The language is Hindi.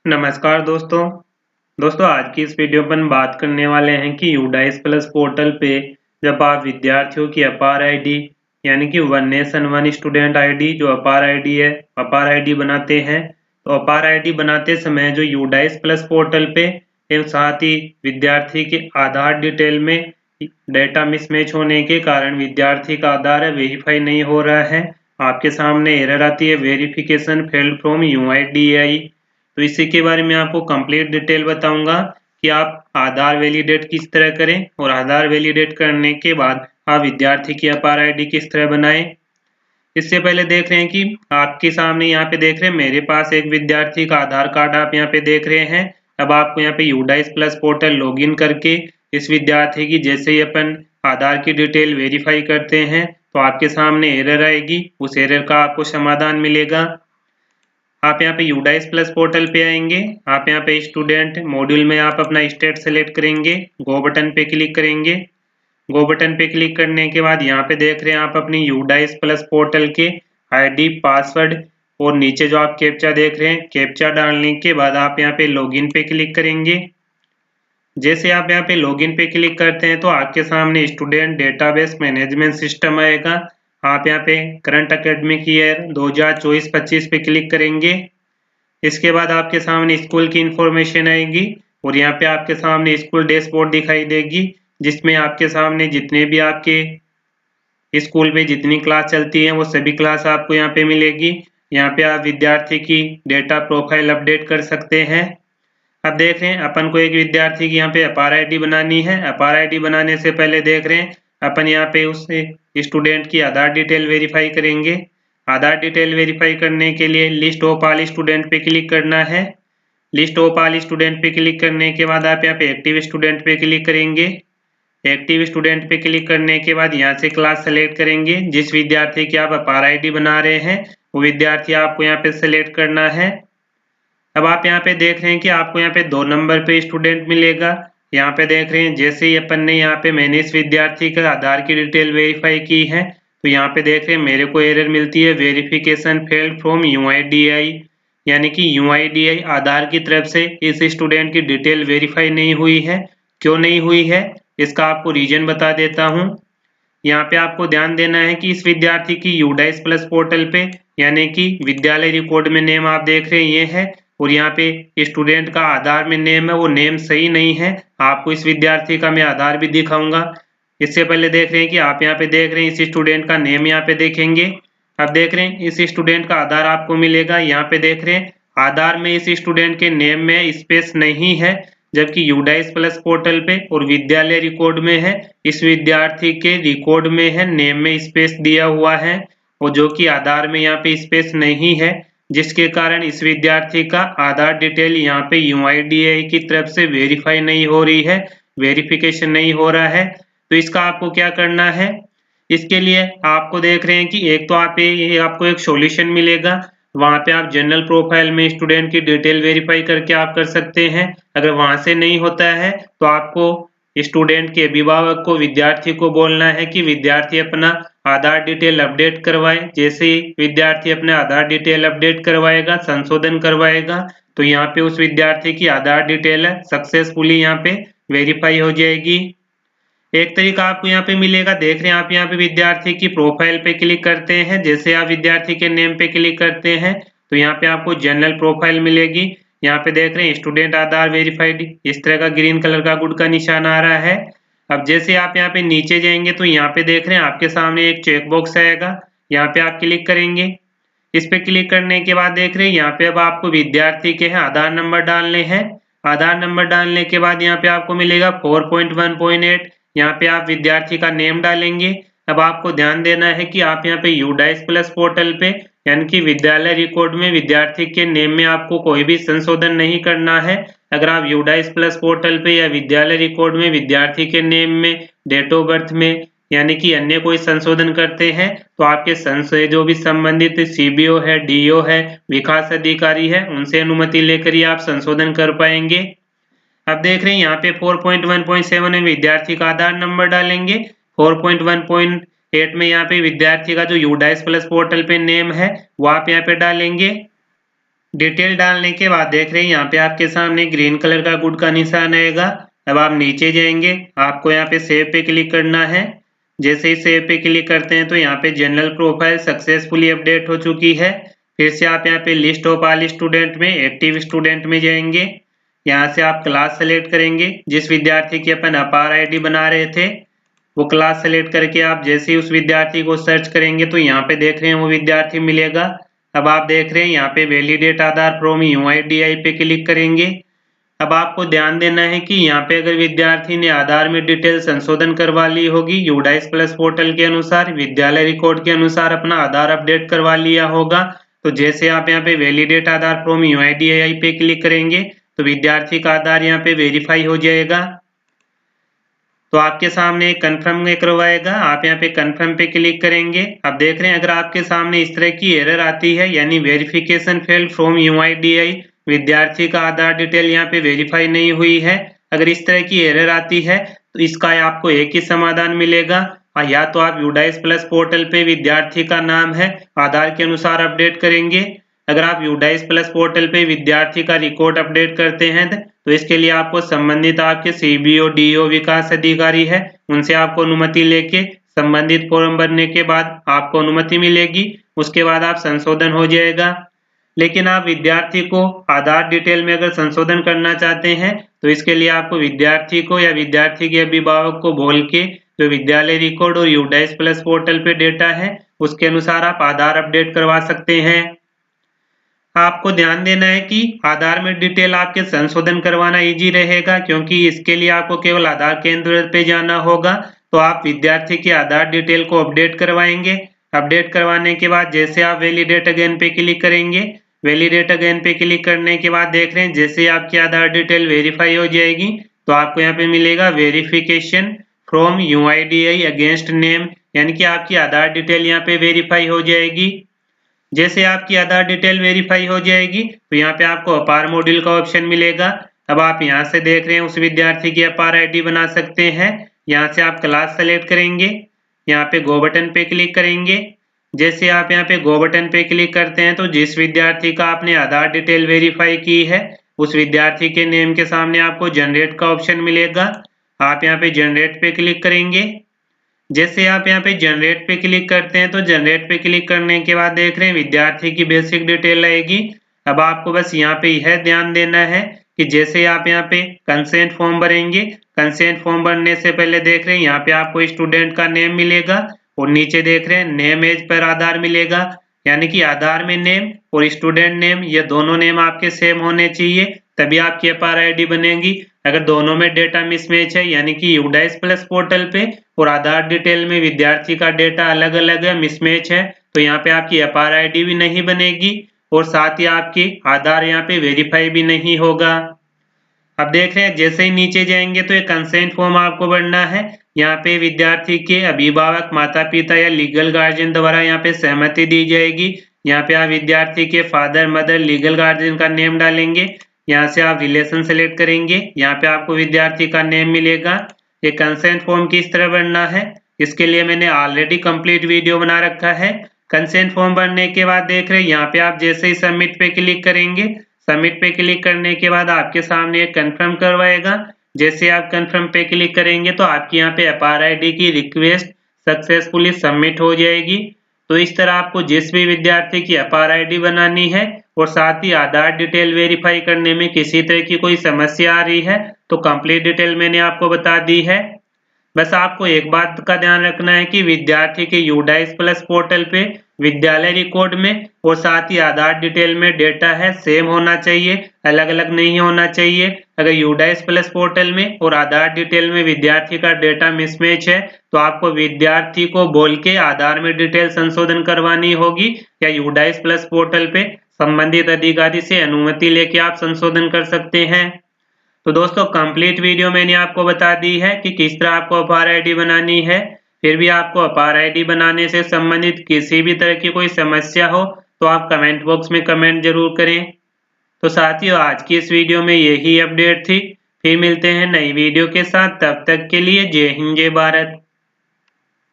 नमस्कार दोस्तों आज की इस वीडियो पर हम बात करने वाले हैं कि यूडाइस प्लस पोर्टल पे जब आप विद्यार्थियों की अपार आईडी यानी कि one nation one student ID जो अपार आईडी है अपार आईडी बनाते हैं। तो अपार आईडी बनाते समय जो यूडाइस प्लस पोर्टल पे एवं साथ ही विद्यार्थी के आधार डिटेल में डेटा मिसमैच होने के कारण विद्यार्थी का आधार वेरीफाई नहीं हो रहा है। आपके सामने एरर आती है वेरिफिकेशन फेल्ड फ्रॉम यूआईडीएआई। तो इसी के बारे में आपको कंप्लीट डिटेल बताऊंगा कि आप आधार वैलिडेट किस तरह करें और आधार वैलिडेट करने के बाद आप विद्यार्थी की अपार आईडी किस तरह बनाएं। इससे पहले देख रहे हैं कि आपके सामने यहाँ पे देख रहे हैं मेरे पास एक विद्यार्थी का आधार कार्ड आप यहाँ पे देख रहे हैं। अब आपको यहाँ पे यूडाइस प्लस पोर्टल लॉगिन करके इस विद्यार्थी की जैसे ही अपन आधार की डिटेल वेरीफाई करते हैं तो आपके सामने एरर आएगी, उस एरर का आपको समाधान मिलेगा। आप यहाँ पे यूडाइस प्लस पोर्टल पे आएंगे, आप यहाँ पे स्टूडेंट मॉड्यूल में आप अपना स्टेट सेलेक्ट करेंगे, गो बटन पे क्लिक करेंगे। गो बटन पे क्लिक करने के बाद यहाँ पे देख रहे हैं आप अपनी यूडाइस प्लस पोर्टल के आईडी पासवर्ड और नीचे जो आप कैप्चा देख रहे हैं कैप्चा डालने के बाद आप यहाँ पे लॉगिन पे क्लिक करेंगे। जैसे आप यहाँ पे लॉगिन पे क्लिक करते हैं तो आपके सामने स्टूडेंट डेटाबेस मैनेजमेंट सिस्टम आएगा। आप यहाँ पे करंट एकेडमिक ईयर 2024-25 पे क्लिक करेंगे। इसके बाद आपके सामने स्कूल की इंफॉर्मेशन आएगी और यहाँ पे आपके सामने स्कूल डैशबोर्ड दिखाई देगी जिसमें आपके सामने जितने भी आपके स्कूल में जितनी क्लास चलती है वो सभी क्लास आपको यहाँ पे मिलेगी। यहाँ पे आप विद्यार्थी की डेटा प्रोफाइल अपडेट कर सकते हैं। अब देख रहे हैं अपन को एक विद्यार्थी की यहाँ पे अपार आईडी बनानी है। अपार आईडी बनाने से पहले देख रहे हैं अपन यहाँ पे उस स्टूडेंट की आधार डिटेल वेरीफाई करेंगे। आधार डिटेल वेरीफाई करने के लिए लिस्ट ऑफ ऑल स्टूडेंट पे क्लिक करना है। लिस्ट ऑफ ऑल स्टूडेंट पे क्लिक करने के बाद आप यहाँ पे एक्टिव स्टूडेंट पे क्लिक करेंगे। एक्टिव स्टूडेंट पे क्लिक करने के बाद यहाँ से क्लास सेलेक्ट करेंगे। जिस विद्यार्थी की आप अपार आईडी बना रहे हैं वो विद्यार्थी आपको यहाँ पे सेलेक्ट करना है। अब आप यहाँ पे देख रहे हैं कि आपको यहाँ पे 2 नंबर पे स्टूडेंट मिलेगा। यहाँ पे देख रहे हैं जैसे ही अपन ने यहाँ पे मैंने इस विद्यार्थी का आधार की डिटेल वेरीफाई की है तो यहाँ पे देख रहे हैं मेरे को एरर मिलती है वेरिफिकेशन फेल्ड फ्रॉम यूआईडीएआई, यानी कि यूआईडीएआई आधार की तरफ से इस स्टूडेंट की डिटेल वेरीफाई नहीं हुई है। क्यों नहीं हुई है इसका आपको रीजन बता देता हूँ। यहाँ पे आपको ध्यान देना है कि इस विद्यार्थी की यूडाइस प्लस पोर्टल पे यानी कि विद्यालय रिकॉर्ड में नेम आप देख रहे हैं ये है और यहाँ पे स्टूडेंट का आधार में नेम है वो नेम सही नहीं है। आपको इस विद्यार्थी का मैं आधार भी दिखाऊंगा। इससे पहले देख रहे हैं कि आप यहाँ पे देख रहे हैं इस स्टूडेंट का नेम यहाँ पे देखेंगे। अब देख रहे हैं इस स्टूडेंट का आधार आपको मिलेगा। यहाँ पे देख रहे हैं आधार में इस स्टूडेंट के नेम में स्पेस नहीं है, जबकि यूडाइस प्लस पोर्टल पे और विद्यालय रिकॉर्ड में है। इस विद्यार्थी के रिकॉर्ड में है, नेम में स्पेस दिया हुआ है और जो कि आधार में यहाँ पे स्पेस नहीं है, जिसके कारण इस विद्यार्थी का आधार डिटेल यहाँ पे यूआईडीएआई की तरफ से वेरीफाई नहीं हो रही है, वेरिफिकेशन नहीं हो रहा है। तो इसका आपको क्या करना है, इसके लिए आपको देख रहे हैं कि एक तो आपको एक सॉल्यूशन मिलेगा। वहां पे आप जनरल प्रोफाइल में स्टूडेंट की डिटेल वेरीफाई करके आप कर सकते हैं। अगर वहां से नहीं होता है तो आपको स्टूडेंट के अभिभावक को विद्यार्थी को बोलना है कि विद्यार्थी अपना आधार डिटेल अपडेट करवाए। जैसे ही विद्यार्थी अपने आधार डिटेल अपडेट करवाएगा, संशोधन करवाएगा, तो यहाँ पे उस विद्यार्थी की आधार डिटेल सक्सेसफुली यहाँ पे वेरीफाई हो जाएगी। एक तरीका आपको यहाँ पे मिलेगा, देख रहे हैं आप यहाँ पे विद्यार्थी की प्रोफाइल पे क्लिक करते हैं। जैसे आप विद्यार्थी के नेम पे क्लिक करते हैं तो यहाँ पे आपको जनरल प्रोफाइल मिलेगी। यहाँ पे देख रहे हैं स्टूडेंट आधार वेरीफाइड, इस तरह का ग्रीन कलर का गुड का निशान आ रहा है। अब जैसे आप यहाँ पे नीचे जाएंगे तो यहाँ पे देख रहे हैं आपके सामने एक चेक बॉक्स आएगा, यहाँ पे आप क्लिक करेंगे। इस पे क्लिक करने के बाद देख रहे हैं यहाँ पे अब आपको विद्यार्थी के आधार नंबर डालने हैं। आधार नंबर डालने के बाद यहाँ पे आपको मिलेगा 4.1.8। यहाँ पे आप विद्यार्थी का नेम डालेंगे। अब आपको ध्यान देना है कि आप यहाँ पे यूडाइस प्लस पोर्टल पे यानी कि विद्यालय रिकॉर्ड में विद्यार्थी के नेम में आपको कोई भी संशोधन नहीं करना है। अगर आप यूडाइस प्लस पोर्टल पे या विद्यालय रिकॉर्ड में विद्यार्थी के नेम में, डेट ऑफ बर्थ में यानी कि अन्य कोई संशोधन करते हैं तो आपके संशय जो भी संबंधित सीबीओ है, डीओ है, विकास अधिकारी है, उनसे अनुमति लेकर ही आप संशोधन कर पाएंगे। अब देख रहे हैं यहाँ पे 4.1.7 में विद्यार्थी का आधार नंबर डालेंगे। 4.1.8 में यहाँ पे विद्यार्थी का जो यूडाइस प्लस पोर्टल पे नेम है वो आप यहाँ पे डालेंगे। डिटेल डालने के बाद देख रहे हैं यहाँ पे आपके सामने ग्रीन कलर का गुड का निशान आएगा। अब आप नीचे जाएंगे, आपको यहाँ पे सेव पे क्लिक करना है। जैसे ही सेव पे क्लिक करते हैं तो यहाँ पे जनरल प्रोफाइल सक्सेसफुली अपडेट हो चुकी है। फिर से आप यहाँ पे लिस्ट ऑफ ऑल स्टूडेंट में एक्टिव स्टूडेंट में जाएंगे। यहाँ से आप क्लास सेलेक्ट करेंगे, जिस विद्यार्थी की अपन अपार आईडी बना रहे थे वो क्लास सेलेक्ट करके आप जैसे ही उस विद्यार्थी को सर्च करेंगे तो यहाँ पे देख रहे हैं वो विद्यार्थी मिलेगा। अब आप देख रहे हैं यहाँ पे वैलिडेट आधार फ्रॉम UIDAI पे क्लिक करेंगे। अब आपको ध्यान देना है कि यहाँ पे अगर विद्यार्थी ने आधार में डिटेल संशोधन करवा ली होगी, यूडाइस प्लस पोर्टल के अनुसार विद्यालय रिकॉर्ड के अनुसार अपना आधार अपडेट करवा लिया होगा, तो जैसे आप यहाँ पे वैलिडेट आधार फ्रॉम UIDAI पे क्लिक करेंगे तो विद्यार्थी का आधार यहाँ पे वेरीफाई हो जाएगा। तो आपके सामने कंफर्म करवाएगा, आप यहाँ पे कंफर्म पे क्लिक करेंगे। अब देख रहे हैं अगर आपके सामने इस तरह की एरर आती है यानी वेरिफिकेशन फेल्ड फ्रॉम UIDAI, विद्यार्थी का आधार डिटेल यहाँ पे वेरीफाई नहीं हुई है, अगर इस तरह की एरर आती है तो इसका आपको एक ही समाधान मिलेगा, या तो आप यूडाइस प्लस पोर्टल पे विद्यार्थी का नाम है आधार के अनुसार अपडेट करेंगे। अगर आप यूडाइस प्लस पोर्टल पे विद्यार्थी का रिकॉर्ड अपडेट करते हैं तो इसके लिए आपको संबंधित आपके CBO DO विकास अधिकारी है उनसे आपको अनुमति लेके संबंधित फॉर्म भरने के बाद आपको अनुमति मिलेगी, उसके बाद आप संशोधन हो जाएगा। लेकिन आप विद्यार्थी को आधार डिटेल में अगर संशोधन करना चाहते हैं तो इसके लिए आपको विद्यार्थी को या विद्यार्थी के अभिभावक को बोल के जो विद्यालय रिकॉर्ड और यूडाइस प्लस पोर्टल पे डेटा है उसके अनुसार आप आधार अपडेट करवा सकते हैं। आपको ध्यान देना है कि आधार में डिटेल आपके संशोधन करवाना इजी रहेगा, क्योंकि इसके लिए आपको केवल आधार केंद्र पे जाना होगा। तो आप विद्यार्थी की आधार डिटेल को अपडेट करवाएंगे। अपडेट करवाने के बाद जैसे आप वैलिडेट अगेन पे क्लिक करेंगे, वैलिडेट अगेन पे क्लिक करने के बाद देख रहे हैं जैसे आपकी आधार डिटेल वेरीफाई हो जाएगी तो आपको यहाँ पे मिलेगा verification from UIDAI against name, यानी कि आपकी आधार डिटेल यहाँ पे वेरीफाई हो जाएगी। जैसे आपकी आधार डिटेल वेरीफाई हो जाएगी तो यहाँ पे आपको अपार मॉड्यूल का ऑप्शन मिलेगा। अब आप यहाँ से देख रहे हैं उस विद्यार्थी की अपार आईडी बना सकते हैं। यहाँ से आप क्लास सेलेक्ट करेंगे, यहाँ पे गो बटन पे क्लिक करेंगे। जैसे आप यहाँ पे गो बटन पे क्लिक करते हैं तो जिस विद्यार्थी का आपने आधार डिटेल वेरीफाई की है उस विद्यार्थी के नेम के सामने आपको जनरेट का ऑप्शन मिलेगा। आप यहाँ पे जनरेट पे क्लिक करेंगे। जैसे आप यहाँ पे जनरेट पे क्लिक करते हैं तो जनरेट पे क्लिक करने के बाद देख रहे हैं विद्यार्थी की बेसिक डिटेल आएगी। अब आपको बस यहाँ पे यह ध्यान देना है कि जैसे आप यहाँ पे कंसेंट फॉर्म भरेंगे, कंसेंट फॉर्म भरने से पहले देख रहे हैं यहाँ पे आपको स्टूडेंट का नेम मिलेगा और नीचे देख रहे हैं नेम एज पर आधार मिलेगा, यानी कि आधार में नेम और स्टूडेंट नेम ये दोनों नेम आपके सेम होने चाहिए, तभी आपकी अपार आईडी बनेगी। अगर दोनों में डेटा मिसमैच है यानी कि यूडाइस प्लस पोर्टल पे और आधार डिटेल में विद्यार्थी का डेटा अलग अलग है, मिसमैच है, तो यहाँ पे आपकी अपार आईडी भी नहीं बनेगी और साथ ही आपकी आधार यहाँ पे वेरीफाई भी नहीं होगा। अब देख रहे हैं जैसे ही नीचे जाएंगे तो एक कंसेंट फॉर्म आपको भरना है। यहाँ पे विद्यार्थी के अभिभावक, माता पिता या लीगल गार्जियन द्वारा यहाँ पे सहमति दी जाएगी। यहाँ पे आप विद्यार्थी के फादर, मदर, लीगल गार्जियन का नेम डालेंगे। यहाँ से आप रिलेशन सेलेक्ट करेंगे, यहाँ पे आपको विद्यार्थी का नेम मिलेगा। ये कंसेंट फॉर्म किस तरह भरना है इसके लिए मैंने ऑलरेडी कंप्लीट वीडियो बना रखा है। कंसेंट फॉर्म भरने के बाद देख रहे हैं यहाँ पे आप जैसे ही सबमिट पे क्लिक करेंगे, सबमिट पे क्लिक करने के बाद आपके सामने एक कंफर्म करवाएगा। जैसे आप कंफर्म पे क्लिक करेंगे तो आपकी यहाँ पे अपार आईडी की रिक्वेस्ट सक्सेसफुली सबमिट हो जाएगी। तो इस तरह आपको जिस भी विद्यार्थी की अपार आईडी बनानी है और साथ ही आधार डिटेल वेरीफाई करने में किसी तरह की कोई समस्या आ रही है तो कंप्लीट डिटेल मैंने आपको बता दी है। बस आपको एक बात का ध्यान रखना है कि विद्यार्थी के यूडाइस प्लस पोर्टल पे विद्यालय रिकॉर्ड में और साथ ही आधार डिटेल में डेटा है सेम होना चाहिए, अलग अलग नहीं होना चाहिए। अगर यूडाइस प्लस पोर्टल में और आधार डिटेल में विद्यार्थी का डेटा मिसमैच है तो आपको विद्यार्थी को बोल के आधार में डिटेल संशोधन करवानी होगी या यूडाइस प्लस पोर्टल पे संबंधित अधिकारी से अनुमति लेके आप संशोधन कर सकते हैं। तो दोस्तों कंप्लीट वीडियो मैंने आपको बता दी है कि किस तरह आपको अपार आईडी बनानी है। फिर भी आपको अपार आईडी बनाने से संबंधित किसी भी तरह की कोई समस्या हो तो आप कमेंट बॉक्स में कमेंट जरूर करें। तो साथियों आज की इस वीडियो में यही अपडेट थी, फिर मिलते हैं नई वीडियो के साथ, तब तक के लिए जय हिंद जय भारत।